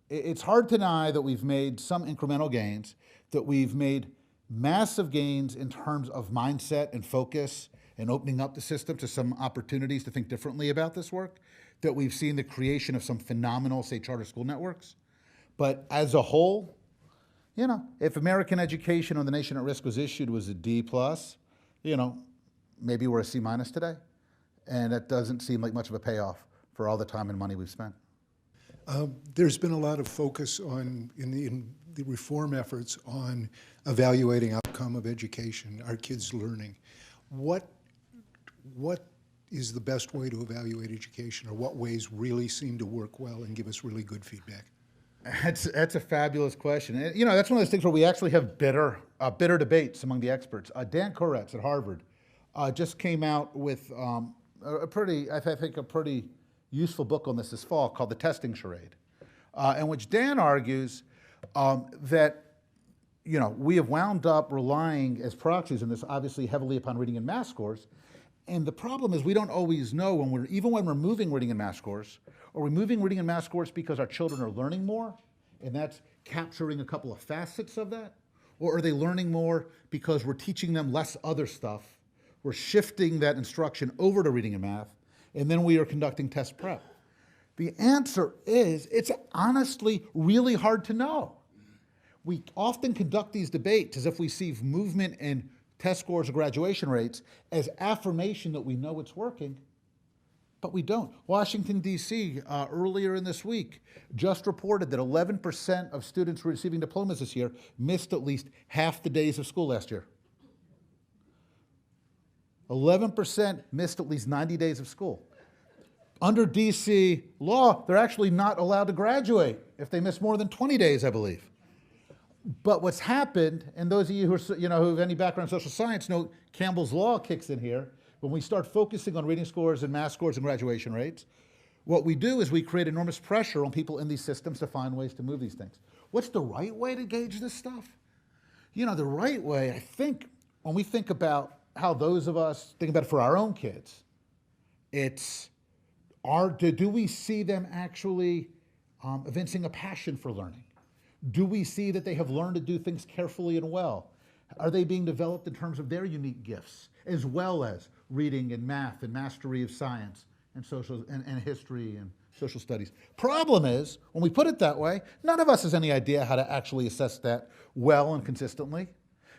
Speaker 3: it's hard to deny that we've made some incremental gains, that we've made massive gains in terms of mindset and focus and opening up the system to some opportunities to think differently about this work, that we've seen the creation of some phenomenal, say, charter school networks. But as a whole, you know, if American education on the Nation at Risk was issued was a D+, you know, maybe we're a C- today. And that doesn't seem like much of a payoff for all the time and money we've spent.
Speaker 7: There's been a lot of focus on, in the reform efforts on evaluating outcome of education, our kids' learning. What is the best way to evaluate education, or what ways really seem to work well and give us really good feedback?
Speaker 3: That's a fabulous question. And, you know, that's one of those things where we actually have bitter debates among the experts. Dan Koretz at Harvard just came out with a pretty useful book on this fall called The Testing Charade, in which Dan argues that, you know, we have wound up relying as proxies in this obviously heavily upon reading and math scores. And the problem is we don't always know even when we're moving reading and math scores, are we moving reading and math scores because our children are learning more, and that's capturing a couple of facets of that? Or are they learning more because we're teaching them less other stuff, we're shifting that instruction over to reading and math, and then we are conducting test prep? The answer is, it's honestly really hard to know. We often conduct these debates as if we see movement in test scores or graduation rates as affirmation that we know it's working, but we don't. Washington, D.C., earlier in this week, just reported that 11% of students receiving diplomas this year missed at least half the days of school last year. 11% missed at least 90 days of school. Under D.C. law, they're actually not allowed to graduate if they miss more than 20 days, I believe. But what's happened, and those of you who are, who have any background in social science know Campbell's law kicks in here. When we start focusing on reading scores and math scores and graduation rates, what we do is we create enormous pressure on people in these systems to find ways to move these things. What's the right way to gauge this stuff? You know, the right way, I think, when we think about how those of us think about it for our own kids, it's, do we see them actually evincing a passion for learning? Do we see that they have learned to do things carefully and well? Are they being developed in terms of their unique gifts, as well as reading and math and mastery of science and social and history and social studies? Problem is, when we put it that way, none of us has any idea how to actually assess that well and consistently.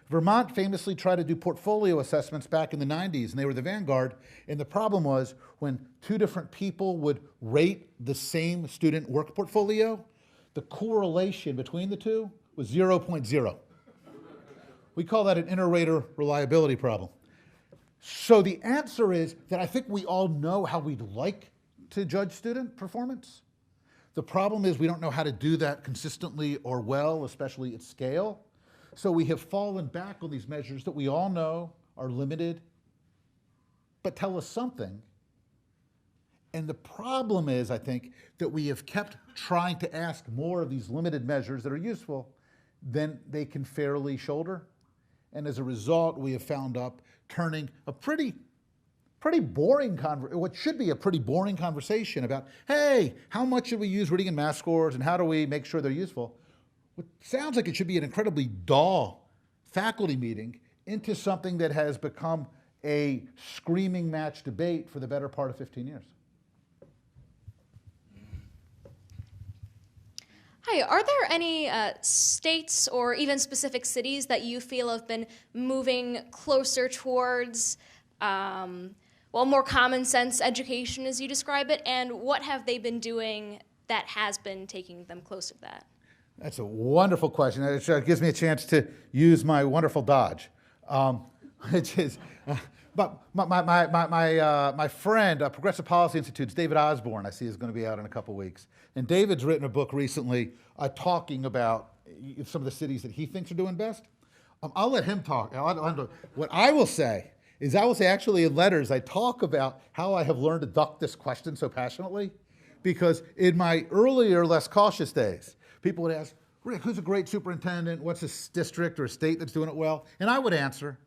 Speaker 3: Vermont famously tried to do portfolio assessments back in the 90s, and they were the vanguard. And the problem was when two different people would rate the same student work portfolio, the correlation between the two was 0.0. We call that an inter-rater reliability problem. So the answer is that I think we all know how we'd like to judge student performance. The problem is we don't know how to do that consistently or well, especially at scale. So we have fallen back on these measures that we all know are limited, but tell us something. And the problem is, I think, that we have kept trying to ask more of these limited measures that are useful than they can fairly shoulder. And as a result, we have found up turning a pretty boring what should be a pretty boring conversation about, hey, how much should we use reading and math scores and how do we make sure they're useful? What sounds like it should be an incredibly dull faculty meeting into something that has become a screaming match debate for the better part of 15 years.
Speaker 8: Hi, are there any states or even specific cities that you feel have been moving closer towards, more common sense education as you describe it, and what have they been doing that has been taking them closer to that?
Speaker 3: That's a wonderful question. It gives me a chance to use my wonderful dodge, which is, but my friend, Progressive Policy Institute's David Osborne, I see is going to be out in a couple weeks. And David's written a book recently talking about some of the cities that he thinks are doing best. I'll let him talk. What I will say is actually in letters, I talk about how I have learned to duck this question so passionately, because in my earlier, less cautious days, people would ask, Rick, who's a great superintendent? What's a district or a state that's doing it well? And I would answer.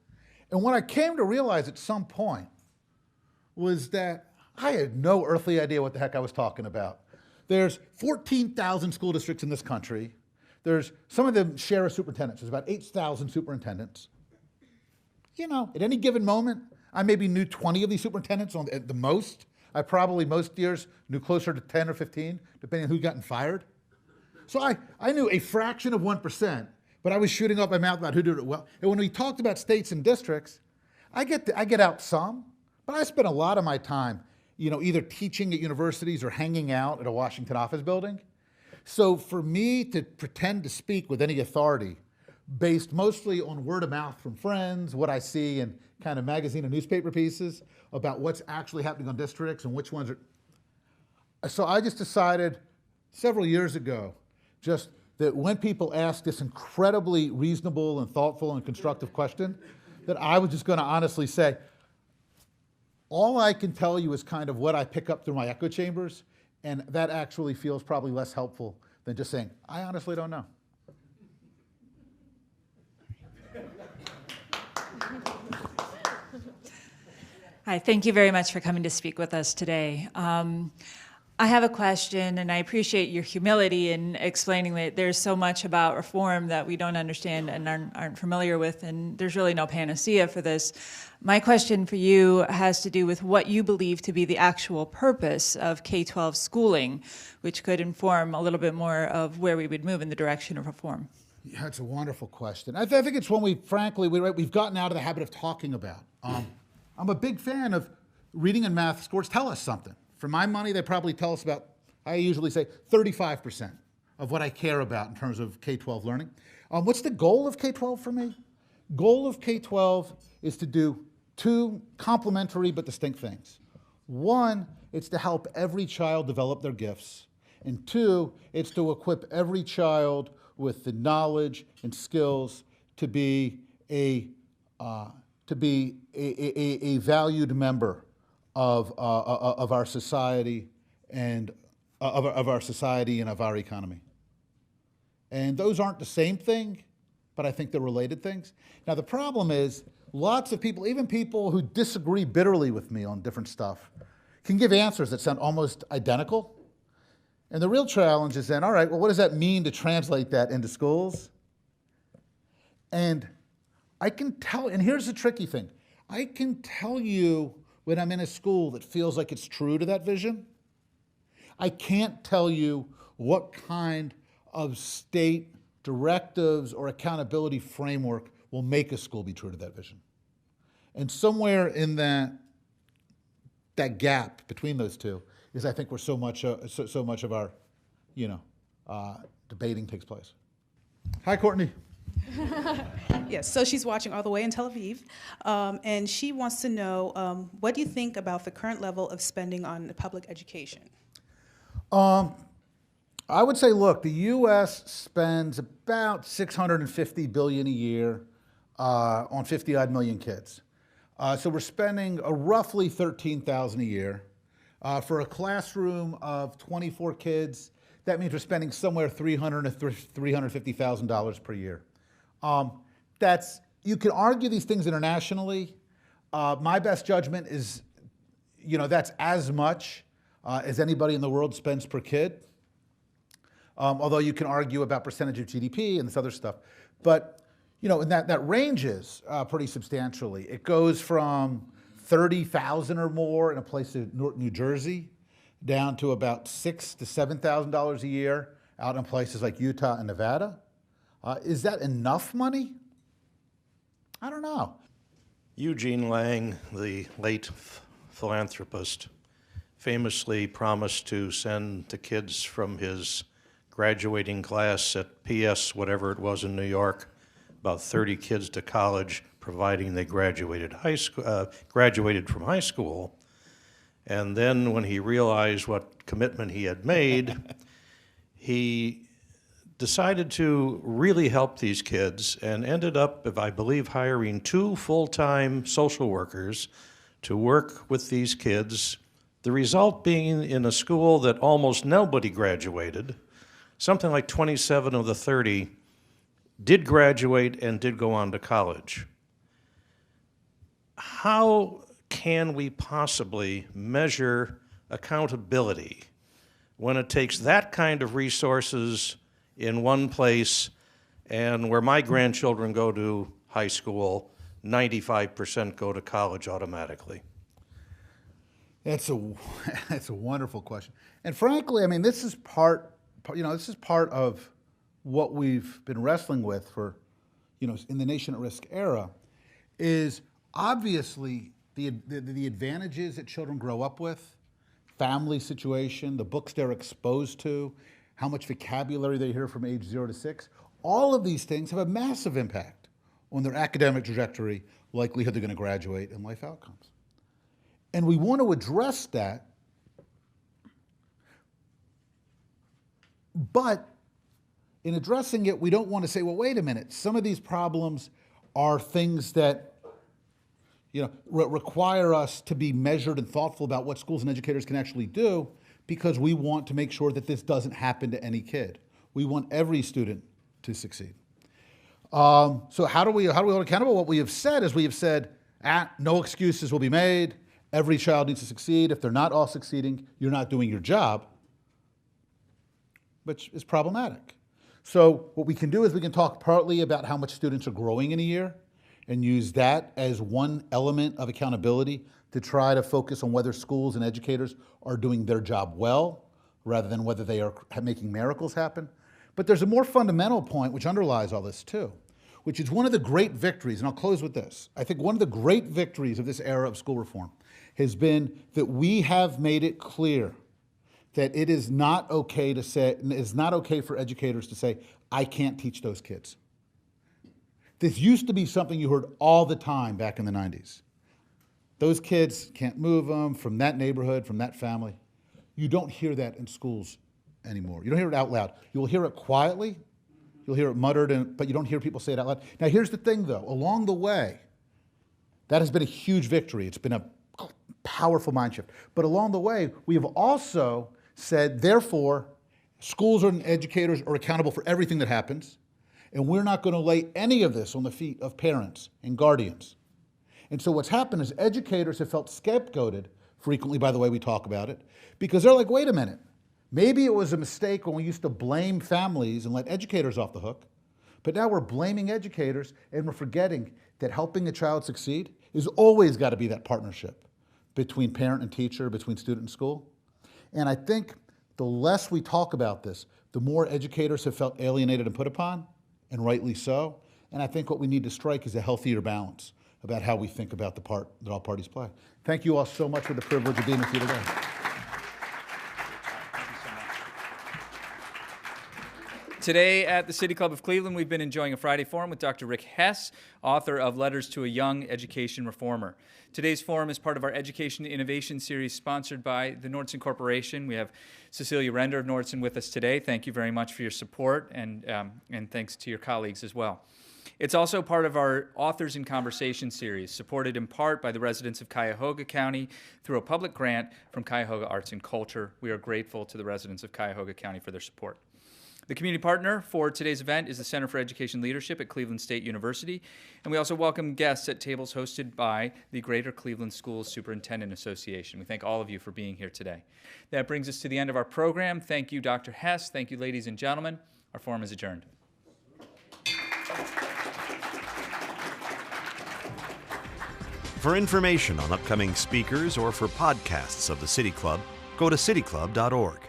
Speaker 3: And what I came to realize at some point was that I had no earthly idea what the heck I was talking about. There's 14,000 school districts in this country. Some of them share a superintendent. There's about 8,000 superintendents. You know, at any given moment, I maybe knew 20 of these superintendents at the most. I probably most years knew closer to 10 or 15, depending on who'd gotten fired. So I knew a fraction of 1%, but I was shooting up my mouth about who did it well. And when we talked about states and districts, I get out some, but I spent a lot of my time, either teaching at universities or hanging out at a Washington office building. So for me to pretend to speak with any authority, based mostly on word of mouth from friends, what I see in kind of magazine and newspaper pieces about what's actually happening on districts and which ones are. So I just decided several years ago, just that when people ask this incredibly reasonable and thoughtful and constructive question, that I was just going to honestly say, all I can tell you is kind of what I pick up through my echo chambers, and that actually feels probably less helpful than just saying, I honestly don't know.
Speaker 9: Hi, thank you very much for coming to speak with us today. I have a question, and I appreciate your humility in explaining that there's so much about reform that we don't understand and aren't familiar with, and there's really no panacea for this. My question for you has to do with what you believe to be the actual purpose of K-12 schooling, which could inform a little bit more of where we would move in the direction of reform.
Speaker 3: Yeah, it's a wonderful question. I think it's one we've gotten out of the habit of talking about. I'm a big fan of reading and math scores tell us something. For my money, they probably tell us about, I usually say 35% of what I care about in terms of K-12 learning. What's the goal of K-12 for me? Goal of K-12 is to do two complementary but distinct things. One, it's to help every child develop their gifts. And two, it's to equip every child with the knowledge and skills to be a valued member of our society and of our society and of our economy. And those aren't the same thing, but I think they're related things. Now the problem is lots of people, even people who disagree bitterly with me on different stuff, can give answers that sound almost identical. And the real challenge is then, all right, well, what does that mean to translate that into schools? And I can tell, and here's the tricky thing. I can tell you when I'm in a school that feels like it's true to that vision. I can't tell you what kind of state directives or accountability framework will make a school be true to that vision. And somewhere in that gap between those two is, I think, where so much of our, debating takes place. Hi, Courtney.
Speaker 10: Yes, so she's watching all the way in Tel Aviv, and she wants to know, what do you think about the current level of spending on public education?
Speaker 3: I would say, look, the U.S. spends about $650 billion a year on 50-odd million kids. So we're spending roughly $13,000 a year. For a classroom of 24 kids, that means we're spending somewhere $300,000 to $350,000 per year. You can argue these things internationally. My best judgment is, that's as much as anybody in the world spends per kid. Although you can argue about percentage of GDP and this other stuff. But, and that ranges pretty substantially. It goes from $30,000 or more in a place in New Jersey down to about $6,000 to $7,000 a year out in places like Utah and Nevada. Is that enough money? I don't know.
Speaker 11: Eugene Lang, the late philanthropist, famously promised to send the kids from his graduating class at PS, whatever it was in New York, about 30 kids to college, providing they graduated from high school. And then when he realized what commitment he had made, he decided to really help these kids and ended up, I believe, hiring 2 full-time social workers to work with these kids. The result being in a school that almost nobody graduated, something like 27 of the 30 did graduate and did go on to college. How can we possibly measure accountability when it takes that kind of resources in one place, and where my grandchildren go to high school, 95% go to college automatically?
Speaker 3: That's a wonderful question. And frankly, I mean, this is part of what we've been wrestling with for, in the Nation at Risk era, is obviously the advantages that children grow up with, family situation, the books they're exposed to, how much vocabulary they hear from age 0 to 6. All of these things have a massive impact on their academic trajectory, likelihood they're going to graduate, and life outcomes. And we want to address that, but in addressing it, we don't want to say, well, wait a minute, some of these problems are things that require us to be measured and thoughtful about what schools and educators can actually do, because we want to make sure that this doesn't happen to any kid. We want every student to succeed. So how do we hold accountable? What we have said is, we have said, no excuses will be made. Every child needs to succeed. If they're not all succeeding, you're not doing your job, which is problematic. So what we can do is we can talk partly about how much students are growing in a year and use that as one element of accountability to try to focus on whether schools and educators are doing their job well, rather than whether they are making miracles happen. But there's a more fundamental point which underlies all this too, which is one of the great victories, and I'll close with this. I think one of the great victories of this era of school reform has been that we have made it clear that it is not okay to say, it's not okay for educators to say, I can't teach those kids. This used to be something you heard all the time back in the 90s. Those kids, can't move them from that neighborhood, from that family. You don't hear that in schools anymore. You don't hear it out loud. You'll hear it quietly, you'll hear it muttered, but you don't hear people say it out loud. Now here's the thing though, along the way, that has been a huge victory. It's been a powerful mind shift. But along the way, we have also said, therefore, schools and educators are accountable for everything that happens, and we're not going to lay any of this on the feet of parents and guardians. And so what's happened is educators have felt scapegoated frequently by the way we talk about it, because they're like, wait a minute, maybe it was a mistake when we used to blame families and let educators off the hook, But now we're blaming educators and we're forgetting that helping a child succeed is always got to be that partnership between parent and teacher, between student and school. And I think the less we talk about this, the more educators have felt alienated and put upon, and rightly so. And I think what we need to strike is a healthier balance about how we think about the part that all parties play. Thank you all so much for the privilege of being with you today.
Speaker 2: Today at the City Club of Cleveland, we've been enjoying a Friday Forum with Dr. Rick Hess, author of Letters to a Young Education Reformer. Today's forum is part of our Education Innovation Series sponsored by the Nordson Corporation. We have Cecilia Render of Nordson with us today. Thank you very much for your support, and thanks to your colleagues as well. It's also part of our Authors in Conversation series, supported in part by the residents of Cuyahoga County through a public grant from Cuyahoga Arts and Culture. We are grateful to the residents of Cuyahoga County for their support. The community partner for today's event is the Center for Education Leadership at Cleveland State University, and we also welcome guests at tables hosted by the Greater Cleveland Schools Superintendent Association. We thank all of you for being here today. That brings us to the end of our program. Thank you, Dr. Hess. Thank you, ladies and gentlemen. Our forum is adjourned.
Speaker 12: For information on upcoming speakers or for podcasts of the City Club, go to cityclub.org.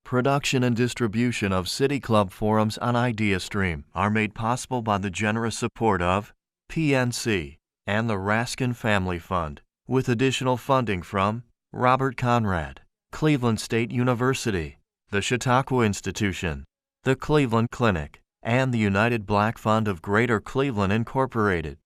Speaker 1: Production and distribution of City Club forums on IdeaStream are made possible by the generous support of PNC and the Raskin Family Fund, with additional funding from Robert Conrad, Cleveland State University, the Chautauqua Institution, the Cleveland Clinic, and the United Black Fund of Greater Cleveland Incorporated.